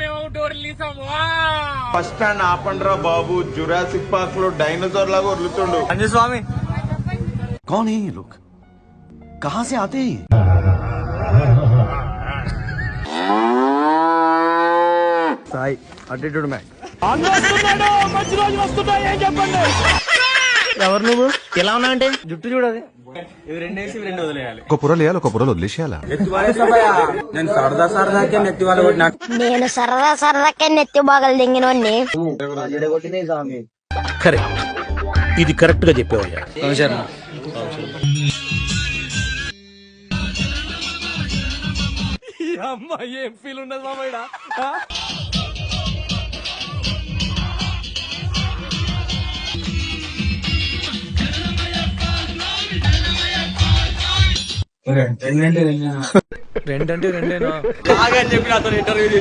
మేము డోర్లు తీసాము. ఫస్ట్ స్టాండ్ ఆపండ్రా బాబు, జురాసిక్ పార్క్ లో డైనోసార్ లాగా వదులుతుండు. స్వామి कौन है ये लोग, कहाँ से आते हैं? Sai attitude man. మంచి రోజు వస్తున్నాయి, ఏం చెప్పండి. ఎవరు నువ్వు ఎలా ఉన్నా అంటే జుట్టు చూడదు. ఇవి రెండేసి ఇవి రెండు వదిలేయాలి. ఒక పొర లేయాలి, ఒక పొరలు వదిలేసేయాలా? నేను సరదా సరదాకే నెత్తి వాళ్ళు కొట్టినా. నేను సరదాకే నెత్తి బాగలు దింగినవన్నీ. కరెక్ట్, ఇది కరెక్ట్ గా చెప్పేవయ్యా. అమ్మా ఏం ఫీల్ ఉండదు మామయ్య. రెండంటే రెండేనా? బాగా అని చెప్పి నాతో ఇంటర్వ్యూ